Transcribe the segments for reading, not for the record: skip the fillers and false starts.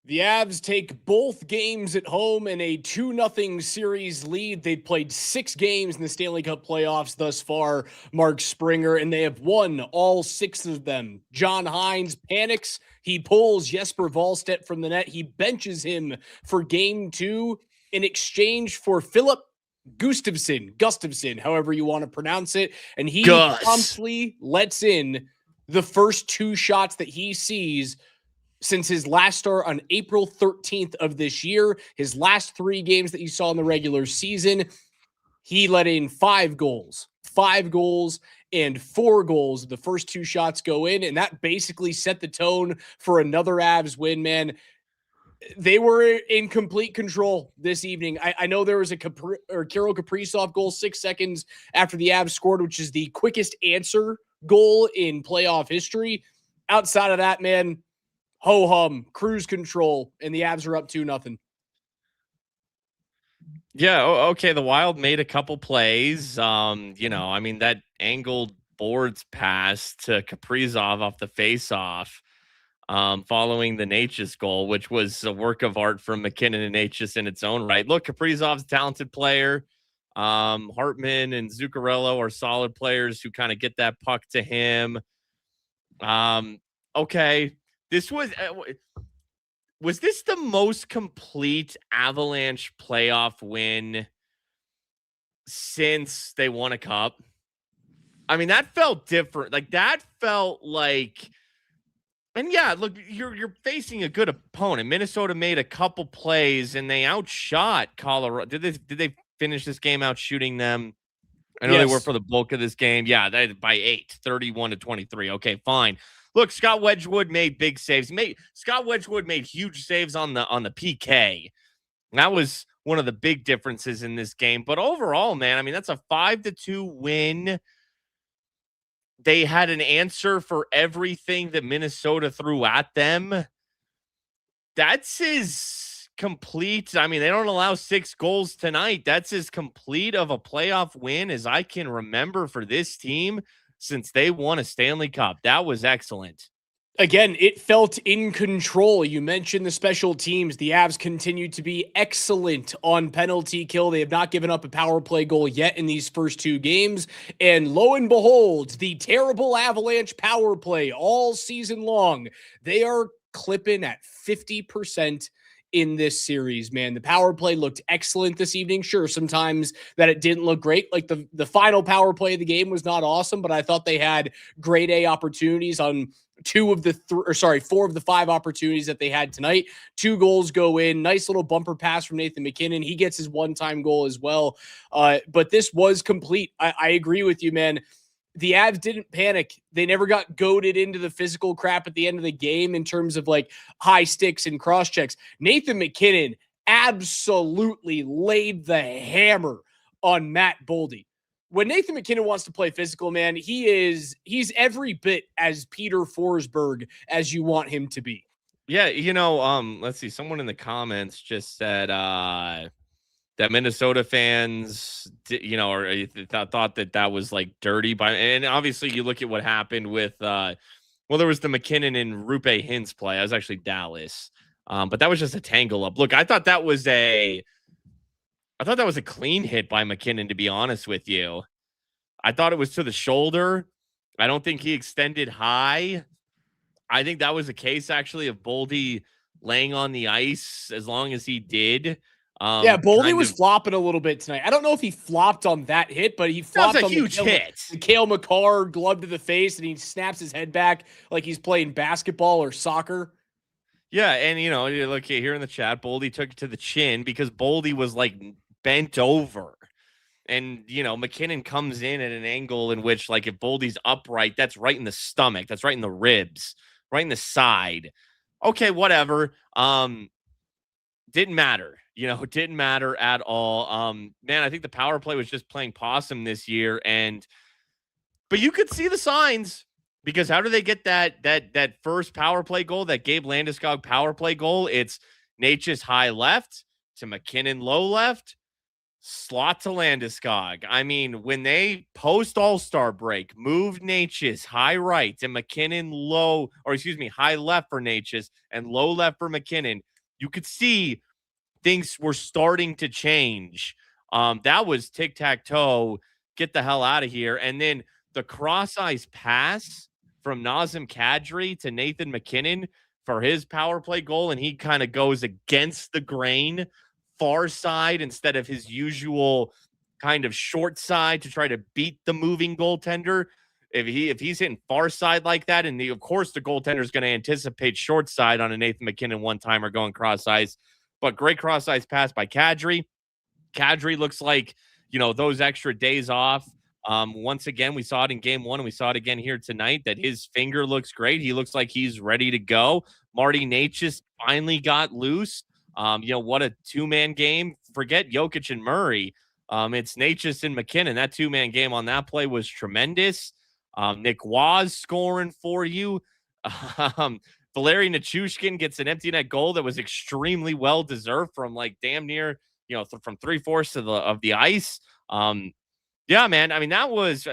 The Avs take both games at home in a 2-0 series lead. They've played 6 games in the Stanley Cup playoffs thus far, Mark Springer, and they have won all 6 of them. John Hines panics. He pulls Jesper Wallstedt from the net. He benches him for game 2 in exchange for Philip Gustafsson, however you want to pronounce it. And he promptly lets in the first 2 shots that he sees since his last start on April 13th of this year. His last 3 games that you saw in the regular season, he let in 5 goals and 4 goals. The first 2 shots go in, and that basically set the tone for another Avs win, man. They were in complete control this evening. I know there was a Kirill Kaprizov goal 6 seconds after the Avs scored, which is the quickest answer goal in playoff history. Outside of that, man, ho-hum, cruise control, and the Avs are up 2-0. Yeah, okay, the Wild made a couple plays. That angled boards pass to Kaprizov off the face-off following the Natchez goal, which was a work of art from McKinnon and Natchez in its own right. Look, Kaprizov's a talented player. Hartman and Zuccarello are solid players who kind of get that puck to him. Okay. This was this the most complete Avalanche playoff win since they won a cup? I mean, that felt different. Like, that felt like, and yeah, look, you're facing a good opponent. Minnesota made a couple plays and they outshot Colorado. Did they finish this game out shooting them? I know They were for the bulk of this game. Yeah, they by 8, 31-23. Okay, fine. Look, Scott Wedgwood made big saves. Scott Wedgwood made huge saves on the PK. That was one of the big differences in this game. But overall, man, I mean, that's a 5-2 win. They had an answer for everything that Minnesota threw at them. That's as complete. I mean, they don't allow 6 goals tonight. That's as complete of a playoff win as I can remember for this team since they won a Stanley Cup. That was excellent. Again, it felt in control. You mentioned the special teams. The Avs continue to be excellent on penalty kill. They have not given up a power play goal yet in these first 2 games. And lo and behold, the terrible Avalanche power play all season long, they are clipping at 50% in this series, man. The power play looked excellent this evening. Sure, sometimes that it didn't look great. Like the final power play of the game was not awesome, but I thought they had grade A opportunities on 4 of the 5 opportunities that they had tonight. 2 goals go in. Nice little bumper pass from Nathan McKinnon. He gets his one-time goal as well. But this was complete. I agree with you, man. The Avs didn't panic. They never got goaded into the physical crap at the end of the game in terms of like high sticks and cross checks. Nathan McKinnon absolutely laid the hammer on Matt Boldy. When Nathan McKinnon wants to play physical, man, he's every bit as Peter Forsberg as you want him to be. Yeah, let's see. Someone in the comments just said that Minnesota fans, thought that was like dirty and obviously you look at what happened with, there was the McKinnon and Rupe Hintz play. I was actually Dallas, but that was just a tangle up. Look, I thought that was a clean hit by McKinnon, to be honest with you. I thought it was to the shoulder. I don't think he extended high. I think that was a case actually of Boldy laying on the ice as long as he did. Boldy was flopping a little bit tonight. I don't know if he flopped on that hit, but he flopped on a huge hit. The Cale Makar glove to the face, and he snaps his head back like he's playing basketball or soccer. Yeah, and look here in the chat, Boldy took it to the chin because Boldy was like bent over. And, McKinnon comes in at an angle in which, like, if Boldy's upright, that's right in the stomach. That's right in the ribs, right in the side. Okay, whatever. Didn't matter. It didn't matter at all. Man, I think the power play was just playing possum this year. But you could see the signs, because how do they get that first power play goal, that Gabe Landeskog power play goal? It's Natchez high left to McKinnon low left, slot to Landeskog. I mean, when they post All-Star break, moved Natchez high right and McKinnon high left for Natchez and low left for McKinnon, you could see things were starting to change. That was tic-tac-toe, get the hell out of here. And then the cross-ice pass from Nazem Kadri to Nathan MacKinnon for his power play goal, and he kind of goes against the grain, far side instead of his usual kind of short side to try to beat the moving goaltender. If he's hitting far side like that, and of course the goaltender is going to anticipate short side on a Nathan MacKinnon one-timer going cross ice. But great cross ice pass by Kadri. Kadri looks like, those extra days off. Once again, we saw it in game 1 and we saw it again here tonight that his finger looks great. He looks like he's ready to go. Marty Necas finally got loose. What a two-man game. Forget Jokic and Murray. It's Necas and MacKinnon. That two-man game on that play was tremendous. Nick Waz scoring for you. Valeri Nichushkin gets an empty net goal that was extremely well deserved from damn near, from 3/4 of the ice. Yeah, man. I mean, that was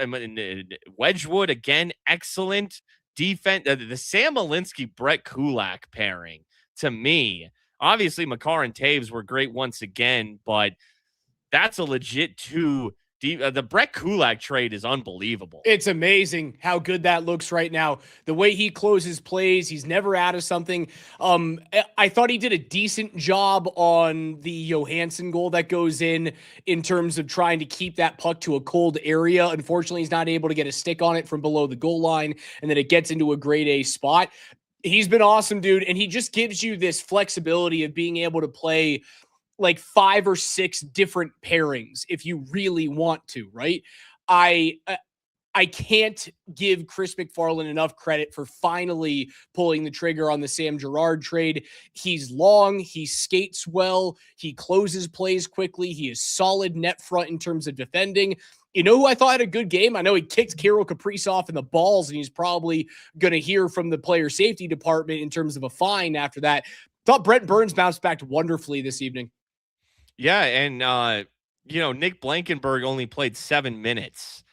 Wedgwood again. Excellent defense. The Sam Malinsky, Brett Kulak pairing to me. Obviously, Makar and Taves were great once again, but that's a legit two. The Brett Kulak trade is unbelievable. It's amazing how good that looks right now. The way he closes plays, he's never out of something. I thought he did a decent job on the Johansson goal that goes in terms of trying to keep that puck to a cold area. Unfortunately, he's not able to get a stick on it from below the goal line, and then it gets into a grade A spot. He's been awesome, dude, and he just gives you this flexibility of being able to play 5 or 6 different pairings if you really want to, right? I can't give Chris McFarland enough credit for finally pulling the trigger on the Sam Girard trade. He's long, he skates well, he closes plays quickly, he is solid net front in terms of defending. You know who I thought had a good game? I know he kicked Kirill Kaprizov in the balls, and he's probably going to hear from the player safety department in terms of a fine after that. Thought Brent Burns bounced back wonderfully this evening. Yeah, and Nick Blankenberg only played 7 minutes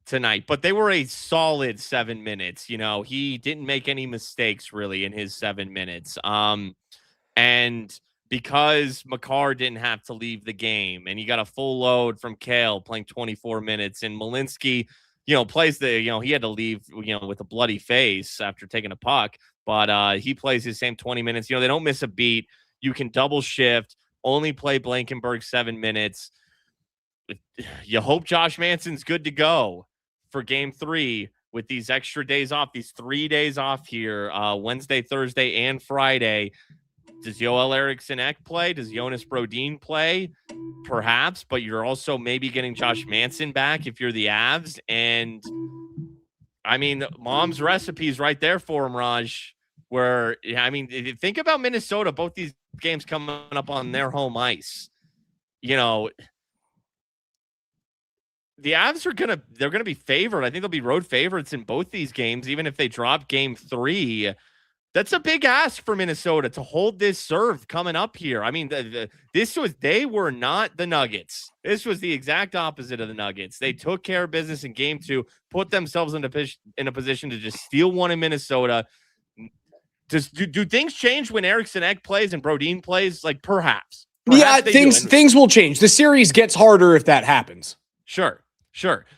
tonight, but they were a solid 7 minutes. He didn't make any mistakes really in his 7 minutes. And because Makar didn't have to leave the game, and he got a full load from Kale playing 24 minutes, and Malinsky, plays he had to leave, with a bloody face after taking a puck, but he plays his same 20 minutes. They don't miss a beat. You can double shift. Only play Blankenberg 7 minutes. You hope Josh Manson's good to go for game 3 with these extra days off, these 3 days off here, Wednesday, Thursday, and Friday. Does Joel Eriksson Ek play? Does Jonas Brodin play? Perhaps, but you're also maybe getting Josh Manson back if you're the Avs. And, I mean, mom's recipe is right there for him, Raj. Where, think about Minnesota, both these games coming up on their home ice. The Avs they're gonna be favored. I think they'll be road favorites in both these games, even if they drop game 3. That's a big ask for Minnesota to hold this serve coming up here. I mean, they were not the Nuggets. This was the exact opposite of the Nuggets. They took care of business in game 2, put themselves in a position to just steal one in Minnesota. Do things change when Eriksson Ek plays and Brodin plays? Perhaps yeah, things will change. The series gets harder if that happens. Sure.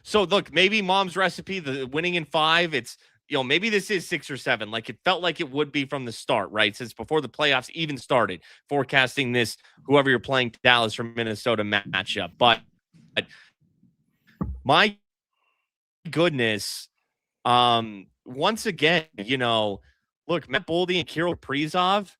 So look, maybe mom's recipe, the winning in 5, it's, maybe this is 6 or 7. It felt like it would be from the start, right? Since before the playoffs even started, forecasting this, whoever you're playing, Dallas or Minnesota matchup. But my goodness, once again, look, Matt Boldy and Kirill Kaprizov,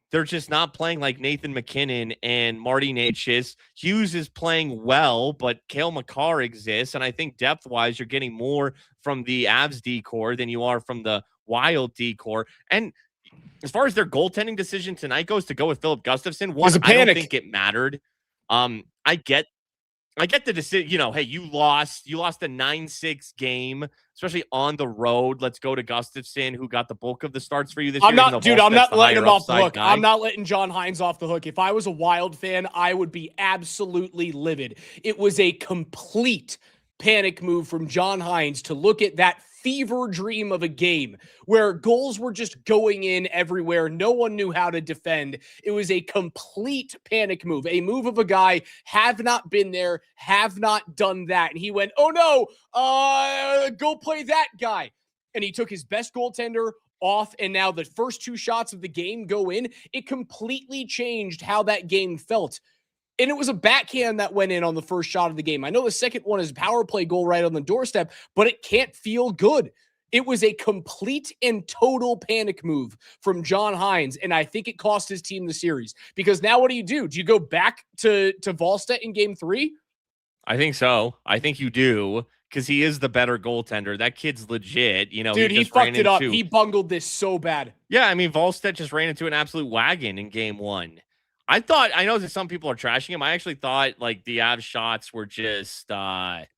they're just not playing like Nathan MacKinnon and Marty Necas. Hughes is playing well, but Cale Makar exists. And I think depth-wise, you're getting more from the Avs D-core than you are from the Wild D-core. And as far as their goaltending decision tonight goes to go with Philip Gustafsson, I don't think it mattered. I get the decision, hey, you lost a 9-6 game, especially on the road. Let's go to Gustafsson, who got the bulk of the starts for you this year. I'm not letting him off the hook. I'm not letting John Hines off the hook. If I was a Wild fan, I would be absolutely livid. It was a complete panic move from John Hines to look at that fever dream of a game where goals were just going in everywhere. No one knew how to defend. It was a complete panic move, a move of a guy, have not been there, have not done that. And he went, oh no, go play that guy. And he took his best goaltender off, and now the first 2 shots of the game go in. It completely changed how that game felt. And it was a backhand that went in on the first shot of the game. I know the second one is a power play goal right on the doorstep, but it can't feel good. It was a complete and total panic move from John Hines, and I think it cost his team the series. Because now what do? Do you go back to Wallstedt in game 3? I think so. I think you do, because he is the better goaltender. That kid's legit. You know, dude, he fucked it up. He bungled this so bad. Yeah, I mean, Wallstedt just ran into an absolute wagon in game 1. I know that some people are trashing him. I actually thought like the Avs shots were just like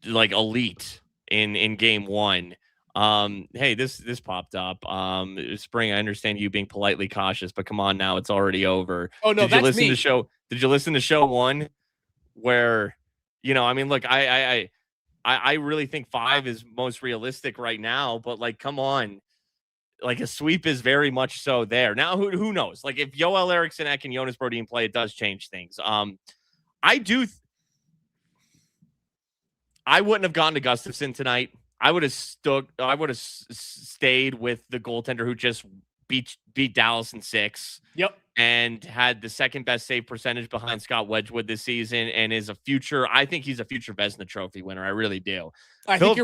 elite in game 1. Hey, this popped up. Spring, I understand you being politely cautious, but come on now, it's already over. Oh no, Did you listen to show 1 where, you know, I mean, look, I really think 5 is most realistic right now, but like, come on. Like a sweep is very much so there. Now, who knows? Like if Joel Eriksson Ek and Jonas Brodin play, it does change things. I wouldn't have gone to Gustafsson tonight. I would have stayed with the goaltender who just beat Dallas in 6. Yep. And had the second best save percentage behind Scott Wedgwood this season, and is I think he's a future Vezina Trophy winner. I really do. I think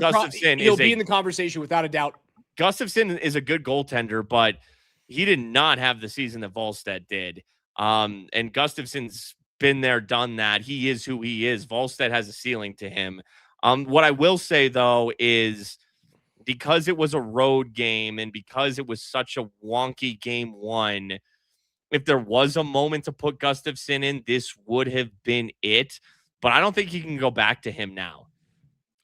he'll be in the conversation without a doubt. Gustafsson is a good goaltender, but he did not have the season that Wallstedt did. And Gustafsson's been there, done that. He is who he is. Wallstedt has a ceiling to him. What I will say, though, is because it was a road game and because it was such a wonky game 1, if there was a moment to put Gustafsson in, this would have been it. But I don't think you can go back to him now.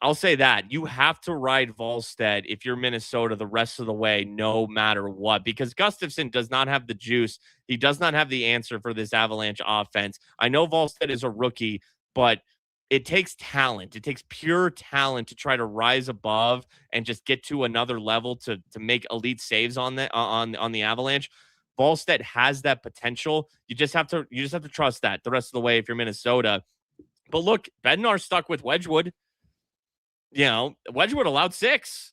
I'll say that. You have to ride Wallstedt if you're Minnesota the rest of the way, no matter what, because Gustafsson does not have the juice. He does not have the answer for this Avalanche offense. I know Wallstedt is a rookie, but it takes talent. It takes pure talent to try to rise above and just get to another level to make elite saves on the Avalanche. Wallstedt has that potential. You just have to trust that the rest of the way if you're Minnesota. But look, Bednar's stuck with Wedgwood. You know, Wedgwood allowed 6,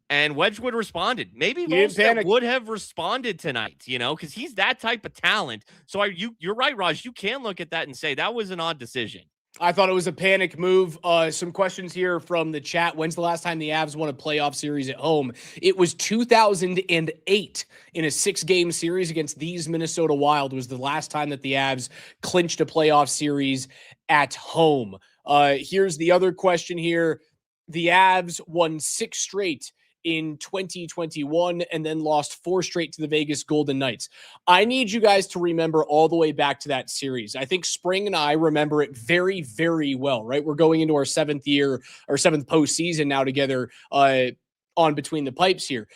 and Wedgwood responded. Maybe Wallstedt would have responded tonight, you know, because he's that type of talent. So you're right, Raj. You can look at that and say that was an odd decision. I thought it was a panic move. Some questions here from the chat. When's the last time the Avs won a playoff series at home? It was 2008 in a 6-game series against these Minnesota Wild was the last time that the Avs clinched a playoff series at home. Here's the other question here. The Avs won 6 straight in 2021 and then lost 4 straight to the Vegas Golden Knights. I need you guys to remember all the way back to that series. I think Spring and I remember it very, very well, right? We're going into our 7th year, our 7th postseason now together on Between the Pipes here.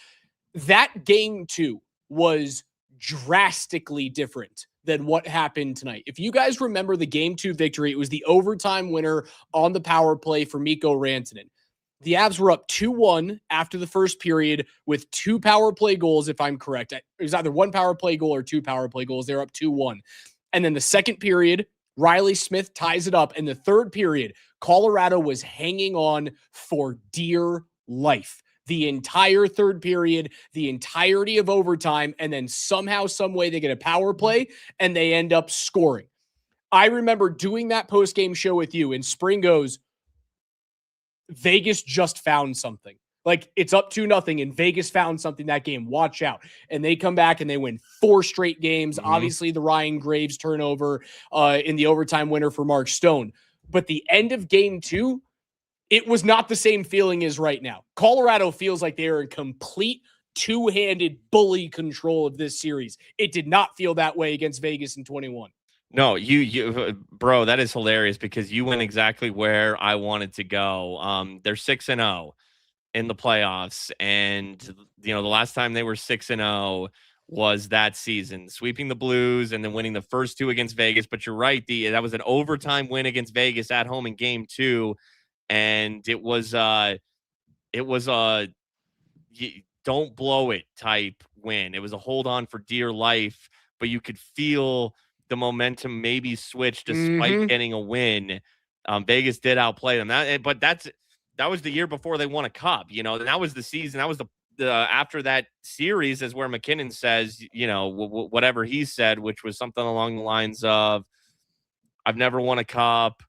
That game 2 was drastically different than what happened tonight. If you guys remember the game 2 victory, it was the overtime winner on the power play for Mikko Rantanen. The Avs were up 2-1 after the first period with 2 power play goals, if I'm correct. It was either 1 power play goal or 2 power play goals. They're up 2-1. And then the second period, Riley Smith ties it up. And the third period, Colorado was hanging on for dear life. The entire third period, the entirety of overtime, and then somehow, some way they get a power play and they end up scoring. I remember doing that post-game show with you, and Spring goes, Vegas just found something. Like, it's up 2-0, and Vegas found something that game. Watch out. And they come back and they win 4 straight games. Mm-hmm. Obviously, the Ryan Graves turnover in the overtime winner for Mark Stone. But the end of game 2, it was not the same feeling as right now. Colorado feels like they are in complete two-handed bully control of this series. It did not feel that way against Vegas in 21. No, you, bro, that is hilarious because you went exactly where I wanted to go. They're 6-0 in the playoffs, and you know the last time they were 6-0 was that season, sweeping the Blues and then winning the first 2 against Vegas. But you're right, that was an overtime win against Vegas at home in game 2. And it was a don't blow it type win. It was a hold on for dear life, but you could feel the momentum maybe switch despite getting a win. Vegas did outplay them. That was the year before they won a cup. That was the season. That was the after that series is where McKinnon says, whatever he said, which was something along the lines of, "I've never won a cup.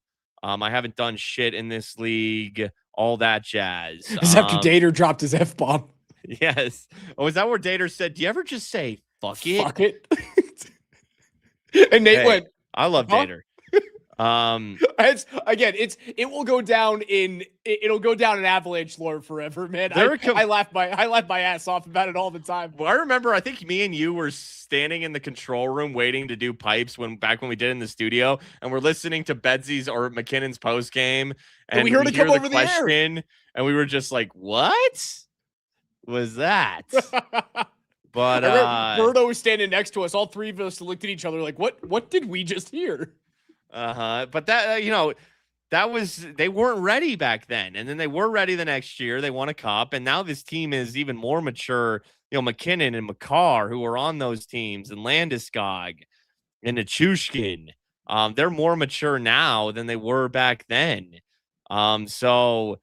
I haven't done shit in this league." All that jazz. Is after Dater dropped his F-bomb. Yes. Oh, is that where Dater said, "Do you ever just say fuck it?" Fuck it. And Nate went, "I love Dater." It will go down it'll go down in Avalanche lore forever, man. I laugh my ass off about it all the time. Well, I remember, I think me and you were standing in the control room waiting to do pipes back when we did in the studio, and we're listening to Betsy's or McKinnon's post game, and we heard it come over the question, and we were just like, "What was that?" But Berto was standing next to us. All three of us looked at each other like, "What did we just hear?" But that, they weren't ready back then. And then they were ready the next year. They won a cup. And now this team is even more mature. McKinnon and Makar, who are on those teams, and Landeskog and Nichushkin, they're more mature now than they were back then. So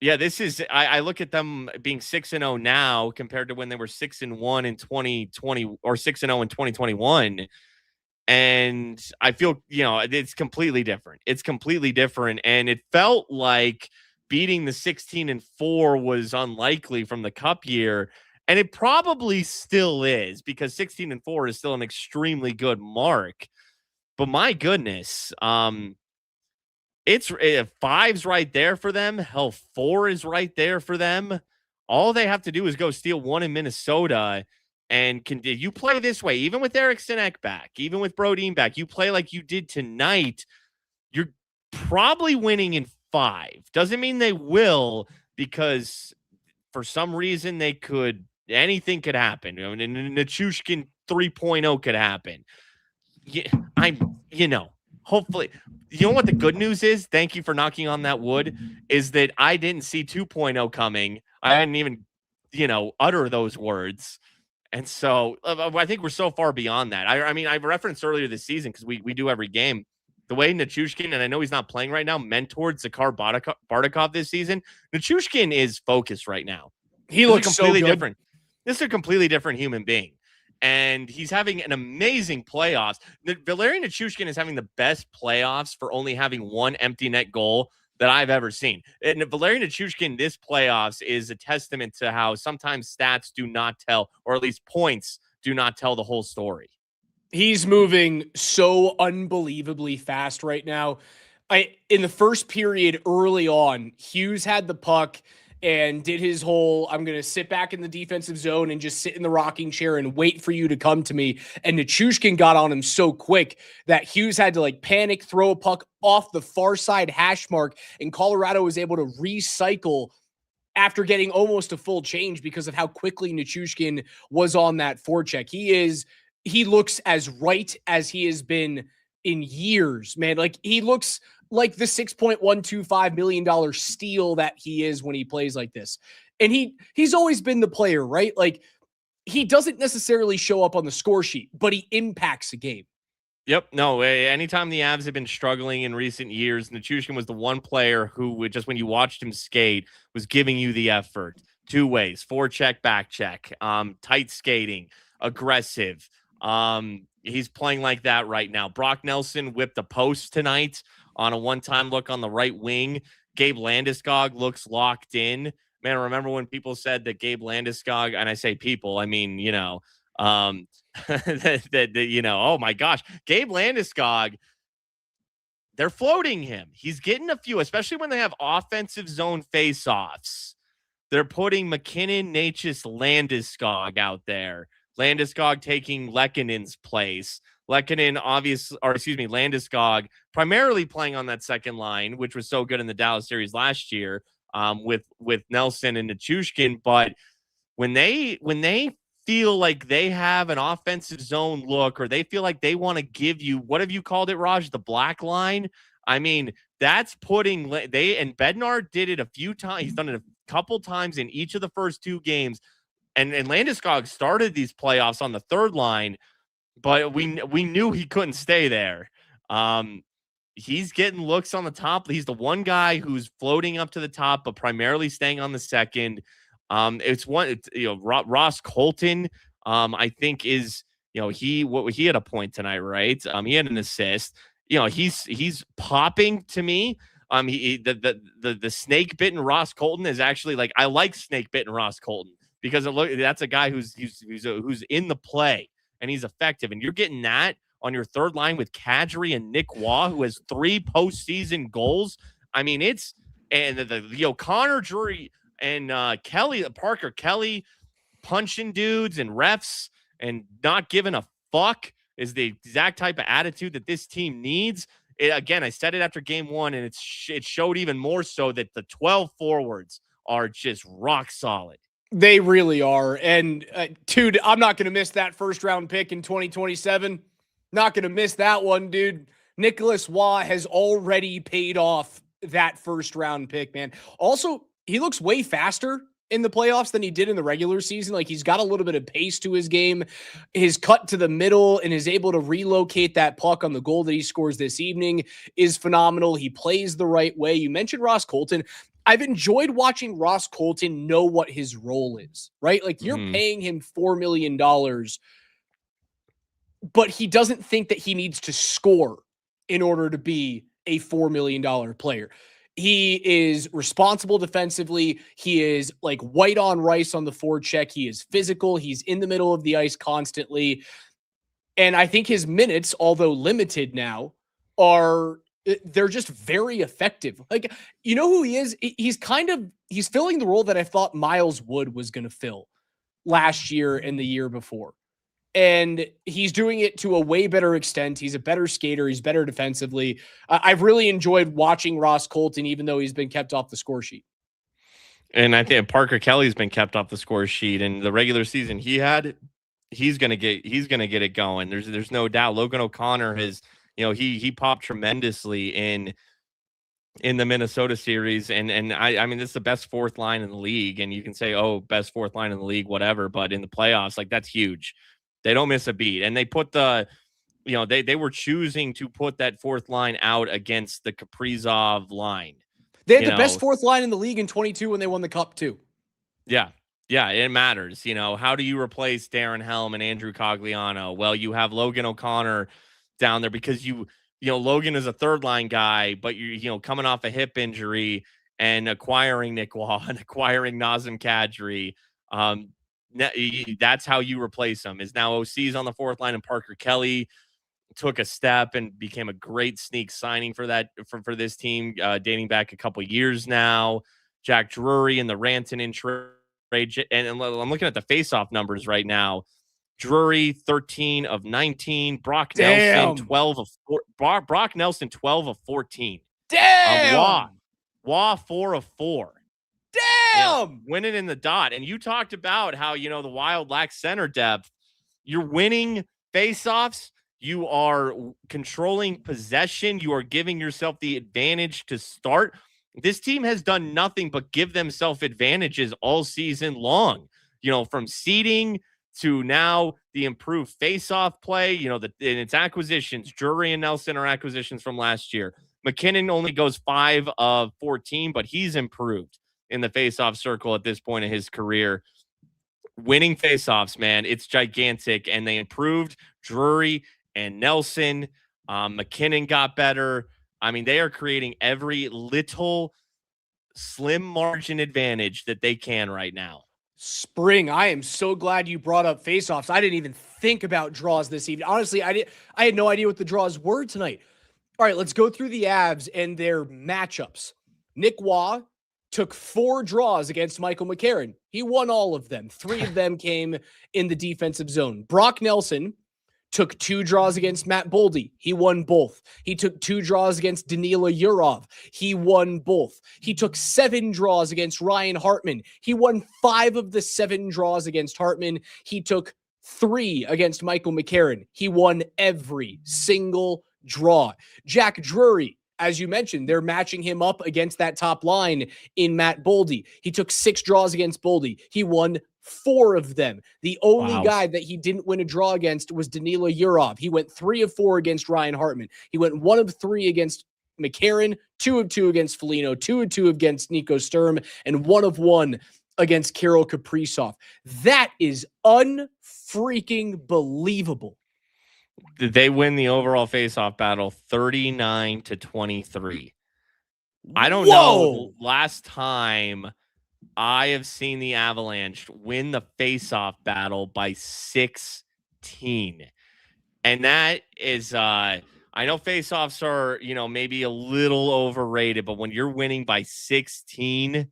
yeah, this is, I look at them being 6-0 now compared to when they were 6-1 in 2020 or 6-0 in 2021. And I feel, it's completely different. It's completely different. And it felt like beating the 16-4 was unlikely from the cup year. And it probably still is, because 16-4 is still an extremely good mark. But my goodness, it's 5's right there for them. Hell, 4 is right there for them. All they have to do is go steal 1 in Minnesota. And you play this way, even with Eriksson Ek back, even with Brodin back, you play like you did tonight, you're probably winning in 5. Doesn't mean they will, because for some reason anything could happen. Nichushkin 3.0 could happen. Hopefully, what the good news is, thank you for knocking on that wood, is that I didn't see 2.0 coming. I didn't even, utter those words. And so I think we're so far beyond that. I referenced earlier this season, because we do every game, the way Nichushkin, and I know he's not playing right now, mentored Zakhar Bardakov this season. Nichushkin is focused right now. He looks completely so different. This is a completely different human being. And he's having an amazing playoffs. Valerian Nichushkin is having the best playoffs for only having 1 empty net goal that I've ever seen. And Valerian Nichushkin, this playoffs, is a testament to how sometimes stats do not tell, or at least points do not tell the whole story. He's moving so unbelievably fast right now. In the first period early on, Hughes had the puck and did his whole, I'm going to sit back in the defensive zone and just sit in the rocking chair and wait for you to come to me. And Nichushkin got on him so quick that Hughes had to panic, throw a puck off the far side hash mark, and Colorado was able to recycle after getting almost a full change because of how quickly Nichushkin was on that forecheck. He looks as right as he has been in years, man. He looks like the $6.125 million steal that he is when he plays like this. And he's always been the player, right? He doesn't necessarily show up on the score sheet, but he impacts a game. Yep. No, anytime the Avs have been struggling in recent years, Nichushkin was the one player who would, just when you watched him skate, was giving you the effort. 2 ways, forecheck, back check, tight skating, aggressive. He's playing like that right now. Brock Nelson whipped a post tonight on a one-time look on the right wing. Gabe Landeskog looks locked in. Man, remember when people said that Gabe Landeskog, and I say people, I mean, oh my gosh, Gabe Landeskog, they're floating him. He's getting a few, especially when they have offensive zone face-offs. They're putting McKinnon, Natchez, Landeskog out there. Landeskog taking Lekkonen's place. Landeskog primarily playing on that second line, which was so good in the Dallas series last year, with Nelson and Nichushkin. But when they feel like they have an offensive zone look, or they feel like they want to give you, what have you called it, Raj? The black line. I mean, that's putting and Bednar did it a few times. He's done it a couple times in each of the first 2 games. And Landeskog started these playoffs on the third line, but we knew he couldn't stay there. He's getting looks on the top. He's the one guy who's floating up to the top, but primarily staying on the second. Ross Colton, I think is, he had a point tonight, right? He had an assist. He's popping to me. The snake bitten Ross Colton is actually, like, I like snake bitten Ross Colton because that's a guy who's in the play and he's effective. And you're getting that on your third line with Kadri and Nick Waugh, who has 3 postseason goals. I mean, Connor Drury and Parker Kelly punching dudes and refs and not giving a fuck is the exact type of attitude that this team needs. Again, I said it after game 1, and it showed even more so that the 12 forwards are just rock solid. They really are. And dude, I'm not going to miss that first round pick in 2027. Not going to miss that one, dude. Nicholas Waugh has already paid off that first round pick, man. Also, he looks way faster in the playoffs than he did in the regular season. Like, he's got a little bit of pace to his game. His cut to the middle and is able to relocate that puck on the goal that he scores this evening is phenomenal. He plays the right way. You mentioned Ross Colton. I've enjoyed watching Ross Colton know what his role is, right? Like, you're paying him $4 million, but he doesn't think that he needs to score in order to be a $4 million player. He is responsible defensively. He is like white on rice on the forecheck. He is physical. He's in the middle of the ice constantly. And I think his minutes, although limited now, they're just very effective. Like, you know who he is? He's filling the role that I thought Miles Wood was going to fill last year and the year before. And he's doing it to a way better extent. He's a better skater. He's better defensively. I've really enjoyed watching Ross Colton, even though he's been kept off the score sheet. And I think Parker Kelly's been kept off the score sheet. And the regular season he's gonna get it going. There's no doubt. Logan O'Connor has, he popped tremendously in the Minnesota series. And I mean, this is the best 4th line in the league. And you can say, oh, best 4th line in the league, whatever. But in the playoffs, like, that's huge. They don't miss a beat. And they put they were choosing to put that 4th line out against the Kaprizov line. They had the best 4th line in the league in 22 when they won the cup too. Yeah. Yeah, it matters. How do you replace Darren Helm and Andrew Cogliano? Well, you have Logan O'Connor down there because Logan is a 3rd line guy, but you're coming off a hip injury and acquiring Nick Waugh and acquiring Nazem Kadri. That's how you replace him. Is now OC's on the 4th line, and Parker Kelly took a step and became a great sneak signing for this team, dating back a couple years now. Jack Drury and the Rantanen in trade, and I'm looking at the faceoff numbers right now. Drury 13 of 19, Brock Nelson 12 of 14. Damn. Waugh 4 of 4. Damn! Winning in the dot. And you talked about how, the Wild lacks center depth. You're winning faceoffs. You are controlling possession. You are giving yourself the advantage to start. This team has done nothing but give themselves advantages all season long. From seeding to now the improved faceoff play, in its acquisitions. Drury and Nelson are acquisitions from last year. McKinnon only goes 5 of 14, but he's improved in the faceoff circle at this point in his career. Winning faceoffs, man, it's gigantic. And they improved Drury and Nelson. McKinnon got better. I mean, they are creating every little slim margin advantage that they can right now. Spring, I am so glad you brought up faceoffs. I didn't even think about draws this evening. Honestly, I had no idea what the draws were tonight. All right, let's go through the Avs and their matchups. Nick Waugh took 4 draws against Michael McCarron. He won all of them. 3 of them came in the defensive zone. Brock Nelson took 2 draws against Matt Boldy. He won both. He took 2 draws against Danila Yurov. He won both. He took 7 draws against Ryan Hartman. He won 5 of the 7 draws against Hartman. He took 3 against Michael McCarron. He won every single draw. Jack Drury, as you mentioned, they're matching him up against that top line in Matt Boldy. He took 6 draws against Boldy. He won 4 of them. The only guy that he didn't win a draw against was Danila Yurov. He went 3 of 4 against Ryan Hartman. He went 1 of 3 against McCarron, 2 of 2 against Foligno, 2 of 2 against Nico Sturm, and 1 of 1 against Kirill Kaprizov. That is unfreaking believable. They win the overall faceoff battle 39-23. I don't know last time I have seen the Avalanche win the faceoff battle by 16. And that is I know faceoffs are, maybe a little overrated, but when you're winning by 16,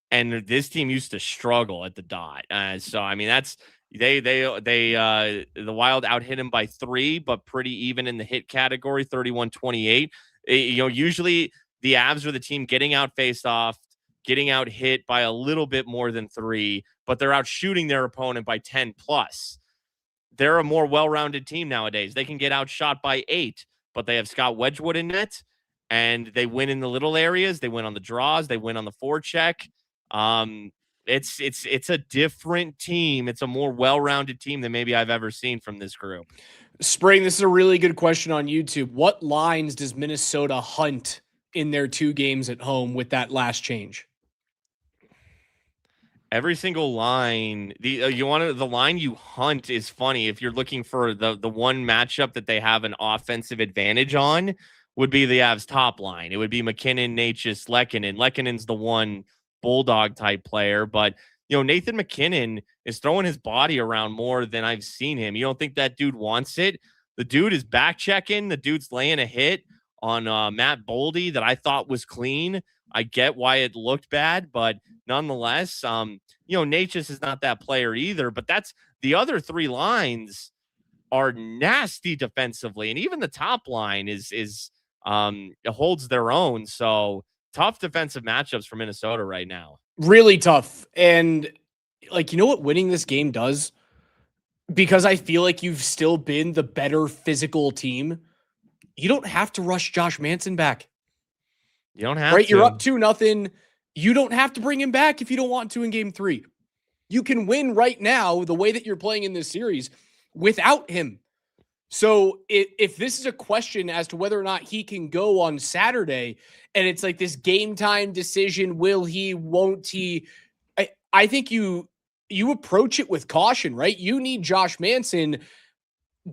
and this team used to struggle at the dot. So I mean that's the Wild out hit him by 3, but pretty even in the hit category, 31-28. Usually the Avs are the team getting out faced off, getting out hit by a little bit more than 3, but they're out shooting their opponent by 10 plus. They're a more well-rounded team nowadays. They can get outshot by 8, but they have Scott Wedgwood in net, and they win in the little areas. They win on the draws. They win on the forecheck. It's a different team. It's a more well-rounded team than maybe I've ever seen from this group. Spring, this is a really good question on YouTube. What lines does Minnesota hunt in their 2 games at home with that last change? Every single line, the line you hunt is funny. If you're looking for the one matchup that they have an offensive advantage on, would be the Avs top line. It would be McKinnon, Natchez, Lehkonen. Lekkonen's the one bulldog type player, but Nathan McKinnon is throwing his body around more than I've seen him. You don't think that dude wants it? The dude is back checking. The dude's laying a hit on Matt Boldy that I thought was clean. I get why it looked bad, but nonetheless, Natchez is not that player either. But that's the other 3 lines are nasty defensively, and even the top line is holds their own. So tough defensive matchups for Minnesota right now. Really tough. And what winning this game does? Because I feel like you've still been the better physical team. You don't have to rush Josh Manson back. You don't have to. You're up 2-0. You don't have to bring him back if you don't want to in game 3. You can win right now the way that you're playing in this series without him. So if this is a question as to whether or not he can go on Saturday, and it's like this game time decision, will he, won't he? I think you approach it with caution, right? You need Josh Manson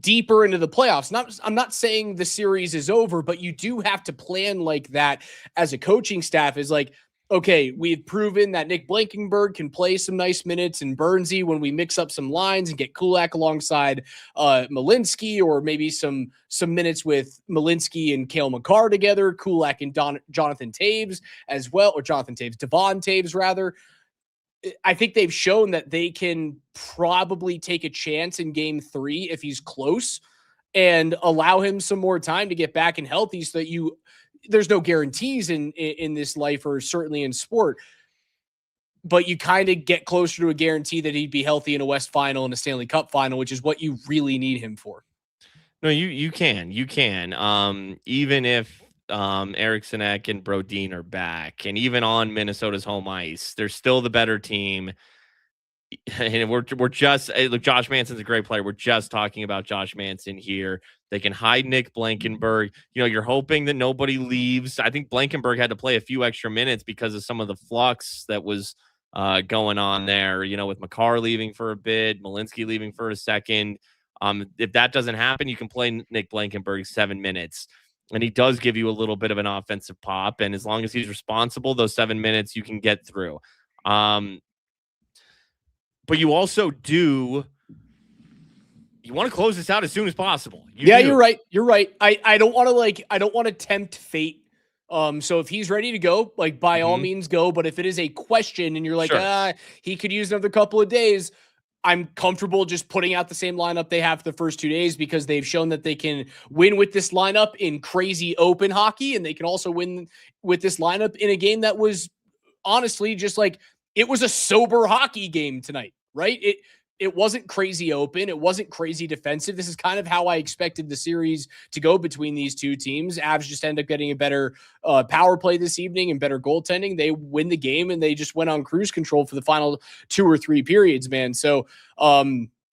deeper into the playoffs. I'm not saying the series is over, but you do have to plan like that as a coaching staff. Is like, okay, we've proven that Nick Blankenberg can play some nice minutes, and Bernsey when we mix up some lines and get Kulak alongside Malinsky, or maybe some minutes with Malinsky and Cale Makar together, Kulak and Jonathan Taves as well, or Jonathan Taves, Devon Taves rather. I think they've shown that they can probably take a chance in game 3 if he's close and allow him some more time to get back and healthy, so that there's no guarantees in this life, or certainly in sport, but you kind of get closer to a guarantee that he'd be healthy in a West Final and a Stanley Cup Final, which is what you really need him for. No, you can. Even if Eriksson Ek and Brodin are back, and even on Minnesota's home ice, they're still the better team. And we're just look, Josh Manson's a great player. We're just talking about Josh Manson here. They can hide Nick Blankenberg. You're hoping that nobody leaves. I think Blankenberg had to play a few extra minutes because of some of the flux that was going on there, with Makar leaving for a bit, Malinsky leaving for a second. If that doesn't happen, you can play Nick Blankenberg 7 minutes. And he does give you a little bit of an offensive pop. And as long as he's responsible, those 7 minutes you can get through. But you also you want to close this out as soon as possible. You're right. You're right. I don't want to tempt fate. So if he's ready to go, by all means go. But if it is a question and you're like, sure, he could use another couple of days, I'm comfortable just putting out the same lineup they have for the first 2 days because they've shown that they can win with this lineup in crazy open hockey, and they can also win with this lineup in a game that was honestly just like it was a sober hockey game tonight, right? It wasn't crazy open. It wasn't crazy defensive. This is kind of how I expected the series to go between these two teams. Avs just end up getting a better power play this evening and better goaltending. They win the game and they just went on cruise control for the final 2 or 3 periods, man. So,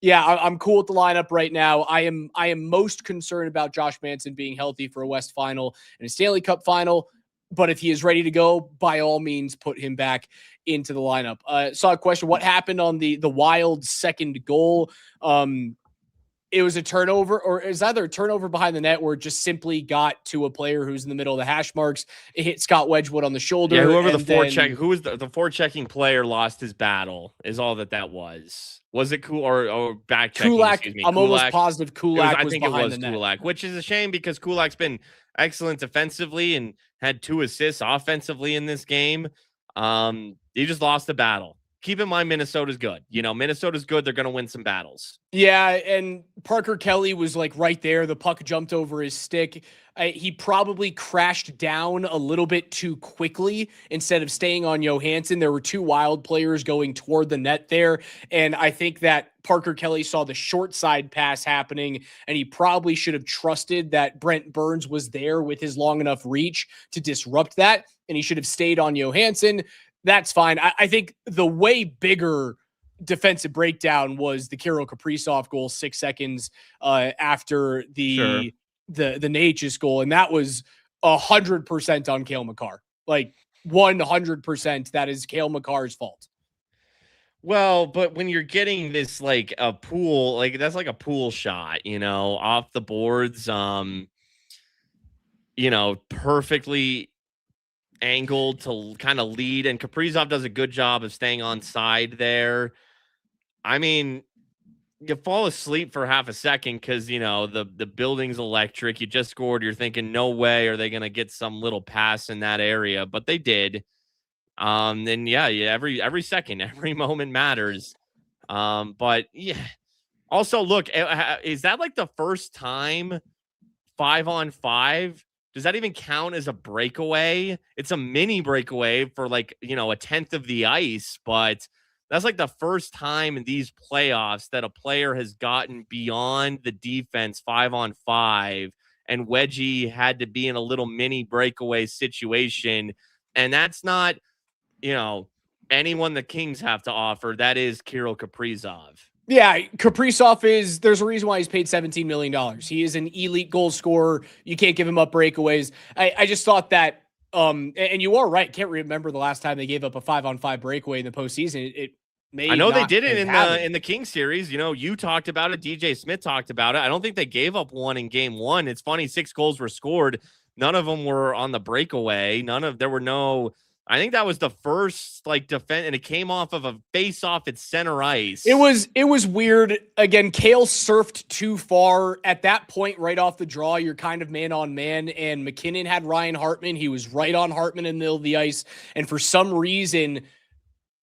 yeah, I'm cool with the lineup right now. I am most concerned about Josh Manson being healthy for a West Final and a Stanley Cup Final. But if he is ready to go, by all means, put him back into the lineup. Saw a question: what happened on the Wild second goal? It was a turnover, or is either a turnover behind the net, or just simply got to a player who's in the middle of the hash marks. It hit Scott Wedgwood on the shoulder. Yeah, whoever the forecheck, who was the forechecking player lost his battle is all that was. Was it cool or back checking? Kulak, I'm almost positive Kulak was behind the net. Kulak, which is a shame because Kulak's been excellent defensively and had 2 assists offensively in this game. He just lost the battle. Keep in mind, Minnesota's good. Minnesota's good. They're going to win some battles. Yeah, and Parker Kelly was like right there. The puck jumped over his stick. He probably crashed down a little bit too quickly instead of staying on Johansson. There were 2 Wild players going toward the net there, and I think that Parker Kelly saw the short side pass happening, and he probably should have trusted that Brent Burns was there with his long enough reach to disrupt that, and he should have stayed on Johansson. That's fine. I think the way bigger defensive breakdown was the Kirill Kaprizov goal 6 seconds after the Natchez goal, and that was 100% on Cale Makar. Like 100%, that is Cale Makar's fault. Well, but when you're getting this like a pool, like that's like a pool shot, off the boards, perfectly angled to kind of lead, and Kaprizov does a good job of staying on side there. I mean, you fall asleep for half a second because the building's electric. You just scored. You're thinking, no way are they going to get some little pass in that area, but they did. And yeah, every second, every moment matters. But yeah. Also, look, is that like the first time 5-on-5? Does that even count as a breakaway? It's a mini breakaway for like, a tenth of the ice, but that's like the first time in these playoffs that a player has gotten beyond the defense 5-on-5, and Wedgie had to be in a little mini breakaway situation. And that's not, anyone the Kings have to offer. That is Kirill Kaprizov. Yeah, Kaprizov there's a reason why he's paid $17 million. He is an elite goal scorer. You can't give him up breakaways. I just thought that, and you are right. Can't remember the last time they gave up a 5-on-5 breakaway in the postseason. I know they did it in the Kings series. You talked about it. DJ Smith talked about it. I don't think they gave up one in game 1. It's funny. 6 goals were scored. None of them were on the breakaway. I think that was the first defense, and it came off of a face-off at center ice. It was weird. Again, Cale surfed too far at that point. Right off the draw, you're kind of man on man, and McKinnon had Ryan Hartman. He was right on Hartman in the middle of the ice, and for some reason,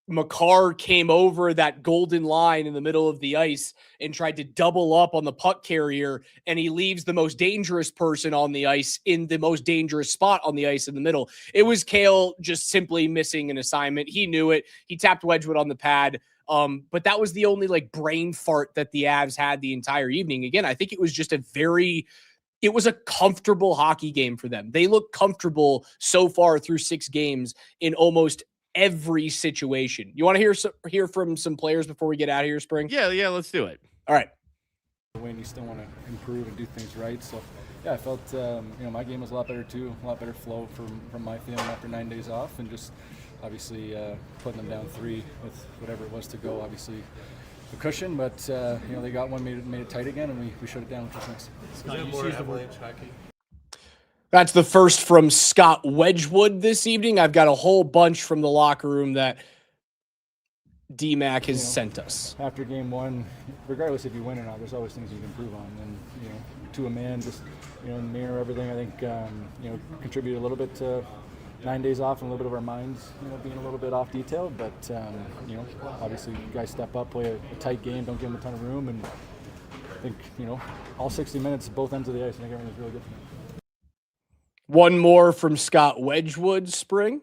Makar came over that golden line in the middle of the ice and tried to double up on the puck carrier, and he leaves the most dangerous person on the ice in the most dangerous spot on the ice in the middle. It was Cale just simply missing an assignment. He knew it. He tapped Wedgwood on the pad. But that was the only brain fart that the Avs had the entire evening. Again, I think it was just it was a comfortable hockey game for them. They look comfortable so far through 6 games in almost every situation. You want to hear from some players before we get out of here, Spring? Yeah, let's do it. All right. When you still want to improve and do things right. So, yeah, I felt, my game was a lot better too, a lot better flow from my feeling after 9 days off, and just obviously putting them down 3 with whatever it was to go, obviously a cushion, but, they got one, made it tight again, and we shut it down, which was nice. Scott, you see Avalanche hockey? That's the first from Scott Wedgwood this evening. I've got a whole bunch from the locker room that DMAC has sent us. After game 1, regardless if you win or not, there's always things you can improve on. And, to a man, just, mirror everything, I think, contributed a little bit to 9 days off and a little bit of our minds, being a little bit off detail. But, obviously you guys step up, play a tight game, don't give them a ton of room. And I think, all 60 minutes, both ends of the ice, I think everything was really good for me. One more from Scott Wedgwood, Spring.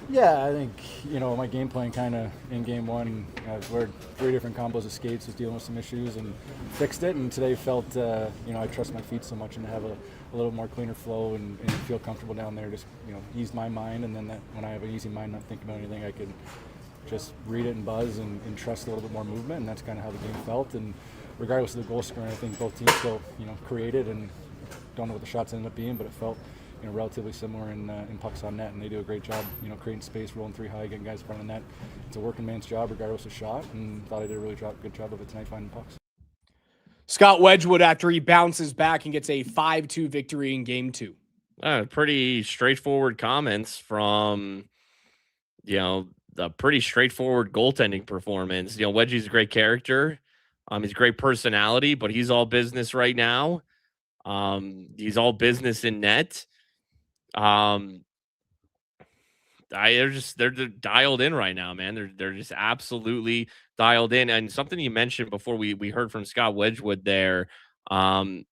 Yeah, I think, my game plan kind of in game one, I've learned 3 different combos of skates, was dealing with some issues and fixed it. And today felt, I trust my feet so much and to have a little more cleaner flow and feel comfortable down there, just, ease my mind. And then when I have an easy mind, not thinking about anything, I can just read it and buzz and trust a little bit more movement. And that's kind of how the game felt. And regardless of the goal scoring, I think both teams still, created, and don't know what the shots ended up being, but it felt relatively similar in pucks on net, and they do a great job, creating space, rolling 3 high, getting guys in front of the net. It's a working man's job regardless of shot, and thought I did a really good job of it tonight finding pucks. Scott Wedgwood, after he bounces back and gets a 5-2 victory in game 2. Pretty straightforward comments from, a pretty straightforward goaltending performance. Wedgie's a great character. He's a great personality, but he's all business right now. He's all business in net. They're dialed in right now, man. They're just absolutely dialed in. And something you mentioned before we heard from Scott Wedgwood there, back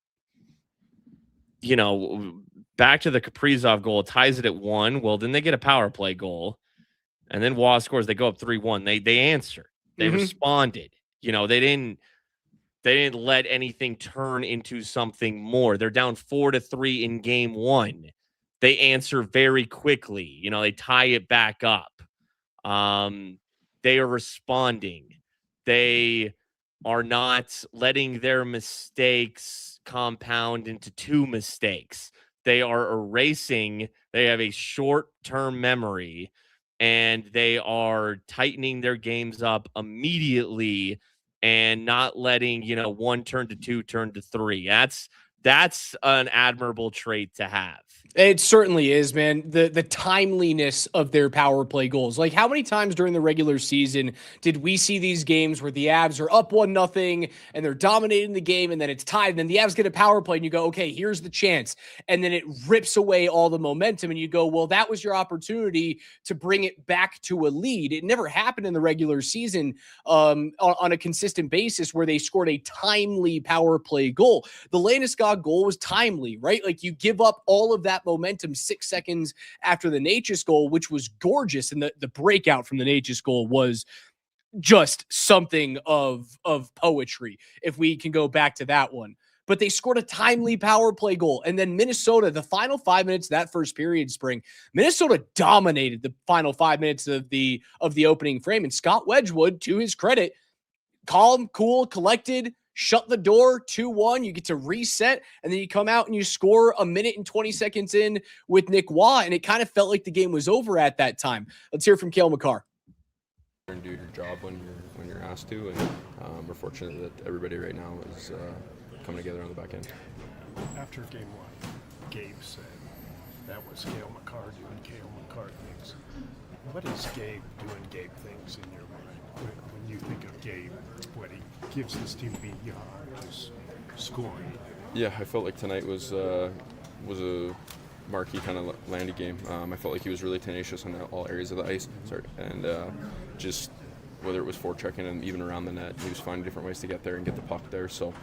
to the Kaprizov goal, ties it at 1. Well, then they get a power play goal, and then Waugh scores. They go up 3-1. They answered. They responded. They didn't let anything turn into something more. They're down 4-3 in game 1. They answer very quickly. They tie it back up. They are responding. They are not letting their mistakes compound into 2 mistakes. They are erasing. They have a short-term memory, and they are tightening their games up immediately and not letting, 1 turn to 2, turn to 3. That's an admirable trait to have. It certainly is, man. The timeliness of their power play goals. Like, how many times during the regular season did we see these games where the Avs are up 1-0 and they're dominating the game, and then it's tied, and then the Avs get a power play and you go, okay, here's the chance. And then it rips away all the momentum and you go, well, that was your opportunity to bring it back to a lead. It never happened in the regular season on a consistent basis where they scored a timely power play goal. The Landeskog goal was timely, right? Like, you give up all of that momentum 6 seconds after the Natchez goal, which was gorgeous. And the breakout from the Natchez goal was just something of poetry, if we can go back to that one. But they scored a timely power play goal. And then Minnesota, the final 5 minutes of that first period, Spring, Minnesota dominated the final 5 minutes of the opening frame. And Scott Wedgwood, to his credit, calm, cool, collected, shut the door, 2-1. You get to reset, and then you come out and you score a minute and 20 seconds in with Nick Waugh, and it kind of felt like the game was over at that time. Let's hear from Cale Makar. And do your job when you're asked to, and we're fortunate that everybody right now is coming together on the back end. After game 1, Gabe said that was Cale Makar doing Cale Makar things. What is Gabe doing Gabe things in your mind when you think of Gabe, what he gives this team beyond just scoring? Yeah, I felt like tonight was a marquee kind of landing game. I felt like he was really tenacious on all areas of the ice. And just whether it was forechecking and even around the net, he was finding different ways to get there and get the puck there. So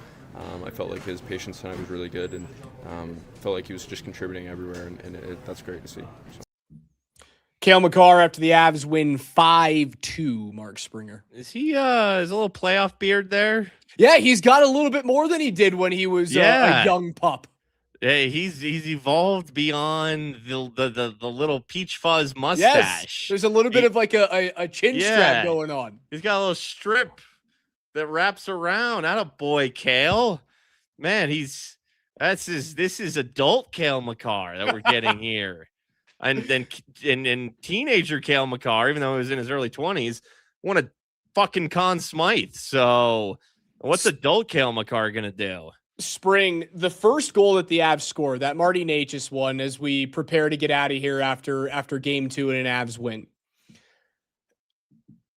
I felt like his patience tonight was really good, and felt like he was just contributing everywhere, and that's great to see. So. Cale Makar after the Avs win 5-2, Mark Springer. Is he his little playoff beard there? Yeah, he's got a little bit more than he did when he was a young pup. Hey, he's evolved beyond the little peach fuzz mustache. Yes, there's a little bit of like a chin strap going on. He's got a little strip that wraps around. Attaboy, Cale. Man, this is adult Cale Makar that we're getting here. And then teenager Cale Makar, even though he was in his early 20s, won a fucking Conn Smythe. So what's adult Cale Makar going to do? Spring, the first goal that the Avs scored, that Marty Natchez one, as we prepare to get out of here after game 2 and an Avs win.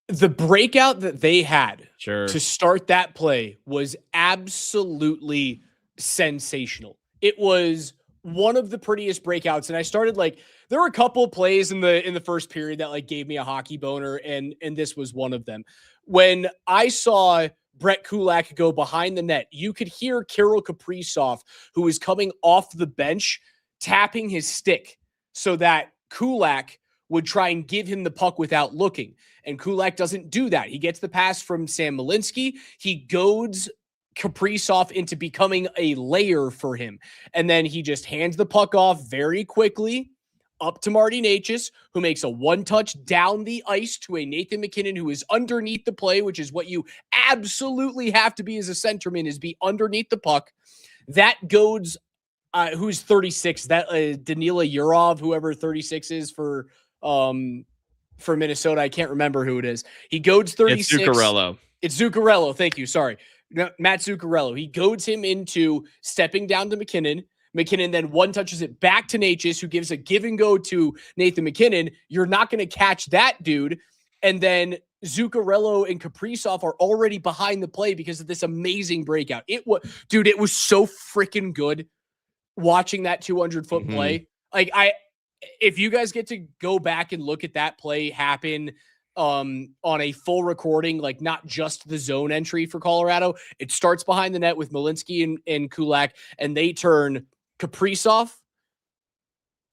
The breakout that they had to start that play was absolutely sensational. It was one of the prettiest breakouts. And I started like, there were a couple plays in the first period that like gave me a hockey boner. And this was one of them. When I saw Brett Kulak go behind the net, you could hear Kirill Kaprizov, who was coming off the bench, tapping his stick so that Kulak would try and give him the puck without looking. And Kulak doesn't do that. He gets the pass from Sam Malinsky. He goads Kaprizov into becoming a layer for him. And then he just hands the puck off very quickly up to Marty Necas, who makes a one-touch down the ice to a Nathan MacKinnon who is underneath the play, which is what you absolutely have to be as a centerman, is be underneath the puck. That goads, who's 36, that Danila Yurov, whoever 36 is for Minnesota. I can't remember who it is. He goads 36. It's Zuccarello. It's Zuccarello. Thank you. Sorry. Matt Zuccarello. He goads him into stepping down to MacKinnon. MacKinnon then one touches it back to Necas, who gives a give and go to Nathan MacKinnon. You're not going to catch that dude. And then Zuccarello and Kaprizov are already behind the play because of this amazing breakout. It was so freaking good watching that 200-foot play. Like if you guys get to go back and look at that play happen on a full recording, like not just the zone entry for Colorado, it starts behind the net with Malinsky and Kulak, and they turn Kaprizov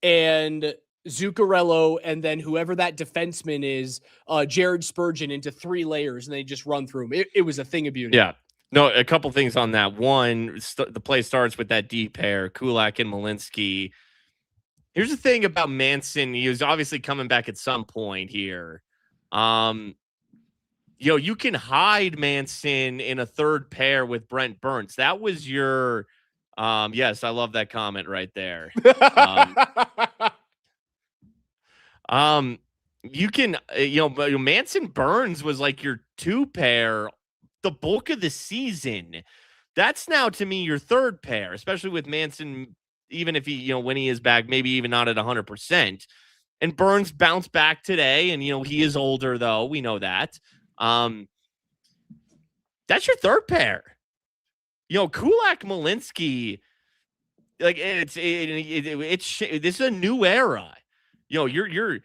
and Zuccarello and then whoever that defenseman is, Jared Spurgeon, into three layers, and they just run through them. It was a thing of beauty. Yeah. No, a couple things on that. One, the play starts with that deep pair, Kulak and Malinsky. Here's the thing about Manson. He was obviously coming back at some point here. You can hide Manson in a third pair with Brent Burns. That was your, yes, I love that comment right there. You can, Manson Burns was like your two pair the bulk of the season. That's now to me your third pair, especially with Manson, even if he, when he is back, maybe even not at 100%. And Burns bounced back today, and he is older though. We know that. That's your third pair. Kulak, Malinsky, like it's this is a new era. Your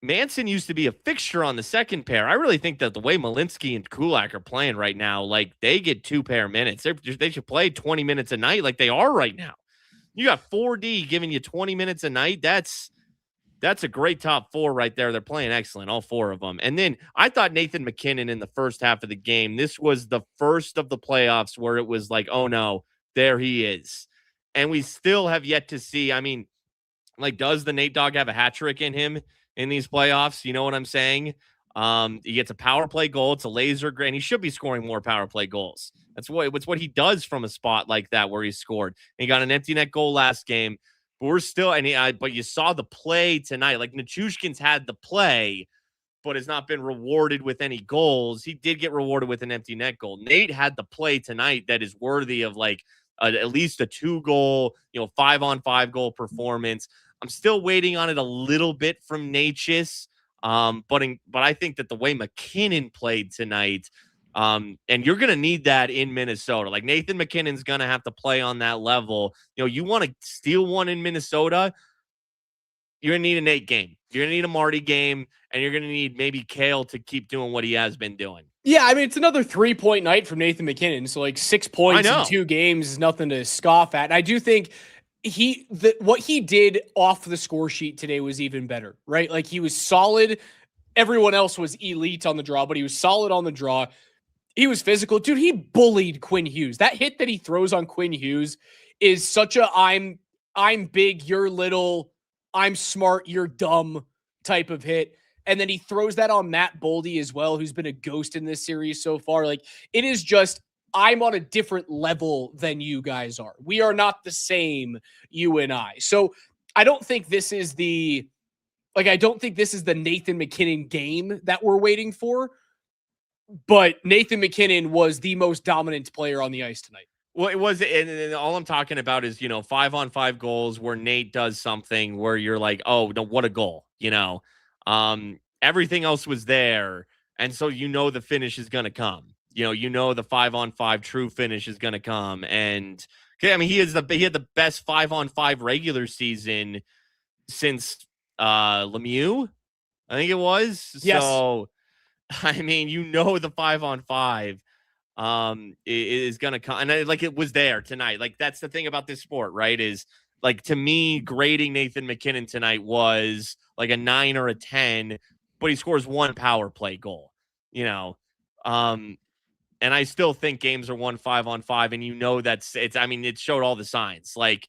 Manson used to be a fixture on the second pair. I really think that the way Malinsky and Kulak are playing right now, like they get two pair minutes. They should play 20 minutes a night like they are right now. You got 4D giving you 20 minutes a night. That's a great top four right there. They're playing excellent, all four of them. And then I thought Nathan MacKinnon in the first half of the game, this was the first of the playoffs where it was like, oh no, there he is. And we still have yet to see, does the Nate Dogg have a hat trick in him in these playoffs? You know what I'm saying? He gets a power play goal. It's a laser grid. He should be scoring more power play goals. It's what he does from a spot like that where he scored. And he got an empty net goal last game. But we're still, but you saw the play tonight. Like Nichushkin's had the play, but has not been rewarded with any goals. He did get rewarded with an empty net goal. Nate had the play tonight that is worthy of at least a 2-goal, 5-on-5 goal performance. I'm still waiting on it a little bit from Necas. But I think that the way MacKinnon played tonight, and you're going to need that in Minnesota. Like Nathan MacKinnon's going to have to play on that level. You want to steal one in Minnesota, you're going to need a Nate game. You're going to need a Marty game, and you're going to need maybe Kale to keep doing what he has been doing. Yeah, it's another 3-point night from Nathan MacKinnon. So 6 points in 2 games is nothing to scoff at. And I do think what he did off the score sheet today was even better, right? Like he was solid. Everyone else was elite on the draw, but he was solid on the draw. He was physical. Dude, he bullied Quinn Hughes. That hit that he throws on Quinn Hughes is such a I'm big, you're little, I'm smart, you're dumb type of hit. And then he throws that on Matt Boldy as well, who's been a ghost in this series so far. Like it is just, I'm on a different level than you guys are. We are not the same, you and I. So I don't think this is the Nathan MacKinnon game that we're waiting for. But Nathan MacKinnon was the most dominant player on the ice tonight. Well, it was, and all I'm talking about is, 5-on-5 goals where Nate does something where you're like, oh, no, what a goal, everything else was there. And so, the finish is going to come, the 5-on-5 true finish is going to come. And Okay, I mean, he had the best 5-on-5 regular season since Lemieux, I think it was. Yes. So, I mean, the 5-on-5 is going to come. And like, it was there tonight. Like, that's the thing about this sport, right? Is like, to me, grading Nathan MacKinnon tonight was like a 9 or a 10, but he scores one power play goal, and I still think games are won 5-on-5, and it showed all the signs. Like,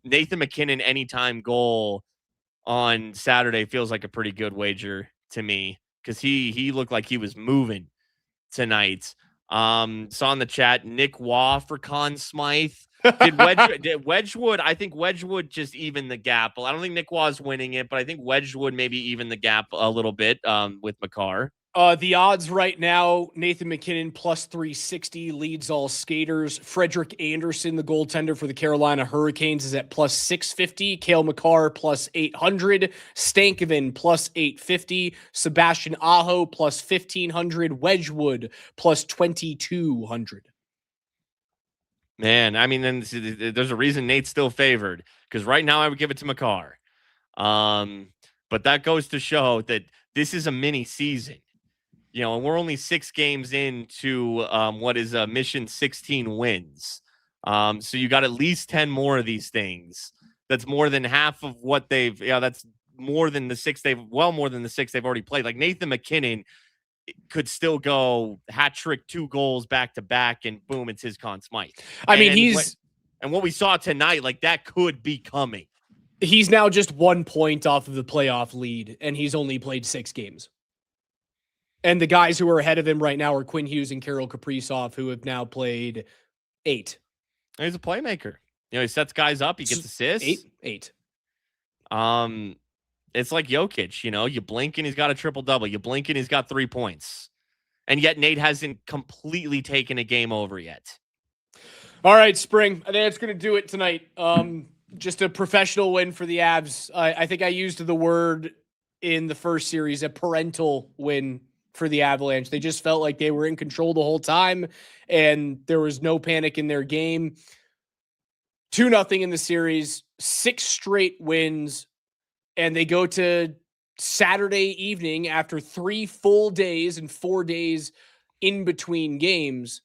Nathan MacKinnon anytime goal on Saturday feels like a pretty good wager to me, because he looked like he was moving tonight. Saw in the chat, Nick Waugh for Conn Smythe. Did Wedgwood? I think Wedgwood just even the gap. I don't think Nick Waugh's winning it, but I think Wedgwood maybe even the gap a little bit with Makar. The odds right now, Nathan MacKinnon plus 360 leads all skaters. Frederick Anderson, the goaltender for the Carolina Hurricanes, is at plus 650. Cale Makar plus 800. Stankoven plus 850. Sebastian Aho plus 1500. Wedgwood plus 2200. Man, I mean, then there's a reason Nate's still favored, because right now I would give it to Makar. But that goes to show that this is a mini season. And we're only 6 games into what is a mission 16 wins. So you got at least 10 more of these things. That's more than half of what that's more than the 6 more than the 6 they've already played. Like, Nathan MacKinnon could still go hat trick, 2 goals back to back, and boom, it's his Conn Smythe. I mean, and what we saw tonight, like, that could be coming. He's now just 1 point off of the playoff lead, and he's only played 6 games. And the guys who are ahead of him right now are Quinn Hughes and Kirill Kaprizov, who have now played 8. He's a playmaker. He sets guys up. He gets assists. 8. It's like Jokic. You blink and he's got a triple-double. You blink and he's got 3 points. And yet Nate hasn't completely taken a game over yet. All right, Spring. I think that's going to do it tonight. Just a professional win for the Avs. I think I used the word in the first series, a parental win for the Avalanche. They just felt like they were in control the whole time, and there was no panic in their game. 2-0 in the series, 6 straight wins, and they go to Saturday evening after 3 full days and 4 days in between games.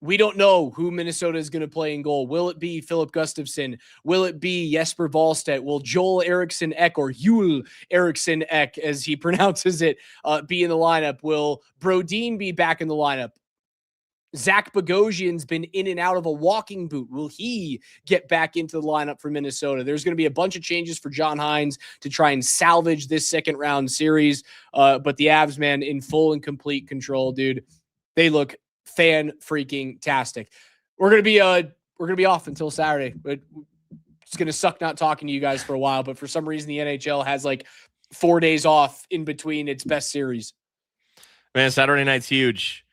We don't know who Minnesota is going to play in goal. Will it be Philip Gustafsson? Will it be Jesper Wallstedt? Will Joel Eriksson Ek, or Joel Eriksson Ek, as he pronounces it, be in the lineup? Will Brodin be back in the lineup? Zach Bogosian's been in and out of a walking boot. Will he get back into the lineup for Minnesota? There's going to be a bunch of changes for John Hines to try and salvage this second round series. But the Avs, man, in full and complete control, dude. They look fan-freaking-tastic. We're gonna be off until Saturday. But it's gonna suck not talking to you guys for a while. But for some reason, the NHL has like 4 days off in between its best series. Man, Saturday night's huge.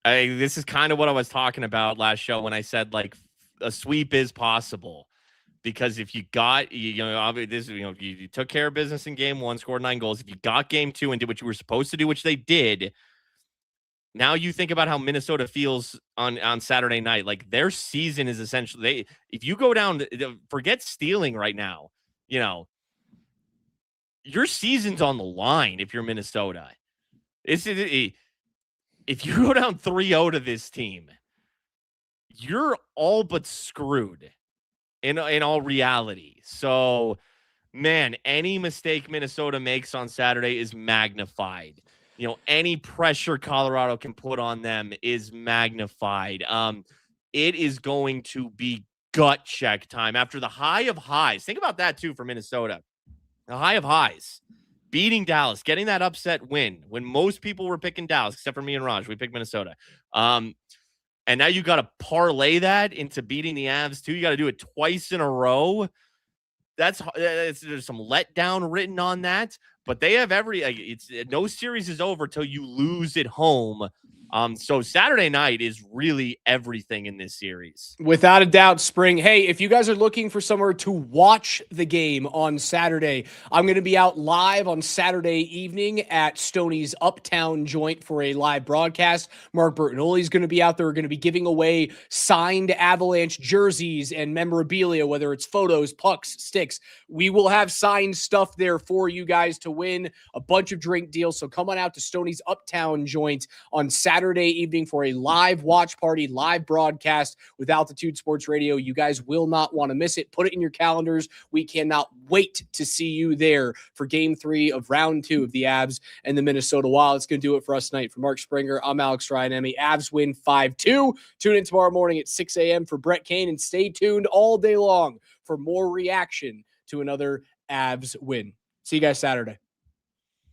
This is kind of what I was talking about last show when I said, like, a sweep is possible, because if you got you took care of business in game 1, scored 9 goals. If you got game 2 and did what you were supposed to do, which they did. Now you think about how Minnesota feels on Saturday night. Like, their season is essentially, if you go down, forget stealing right now, your season's on the line if you're Minnesota. If you go down 3-0 to this team, you're all but screwed in all reality. So, man, any mistake Minnesota makes on Saturday is magnified. Any pressure Colorado can put on them is magnified. It is going to be gut check time after the high of highs. Think about that too for Minnesota. The high of highs, beating Dallas, getting that upset win when most people were picking Dallas, except for me and Raj. We picked Minnesota. And now you got to parlay that into beating the Avs too. You got to do it twice in a row. There's some letdown written on that, but they have no series is over till you lose at home So Saturday night is really everything in this series. Without a doubt, Spring. Hey, if you guys are looking for somewhere to watch the game on Saturday, I'm going to be out live on Saturday evening at Stoney's Uptown joint for a live broadcast. Mark Bertinoli is going to be out there. We're going to be giving away signed Avalanche jerseys and memorabilia, whether it's photos, pucks, sticks. We will have signed stuff there for you guys to win, a bunch of drink deals. So come on out to Stoney's Uptown joint on Saturday evening for a live watch party, live broadcast with Altitude Sports Radio. You guys will not want to miss it. Put it in your calendars. We cannot wait to see you there for Game 3 of Round 2 of the Avs and the Minnesota Wild. It's going to do it for us tonight. For Mark Springer, I'm Alex Ryan-Emmy. Avs win 5-2. Tune in tomorrow morning at 6 a.m. for Brett Kane, and stay tuned all day long for more reaction to another Avs win. See you guys Saturday.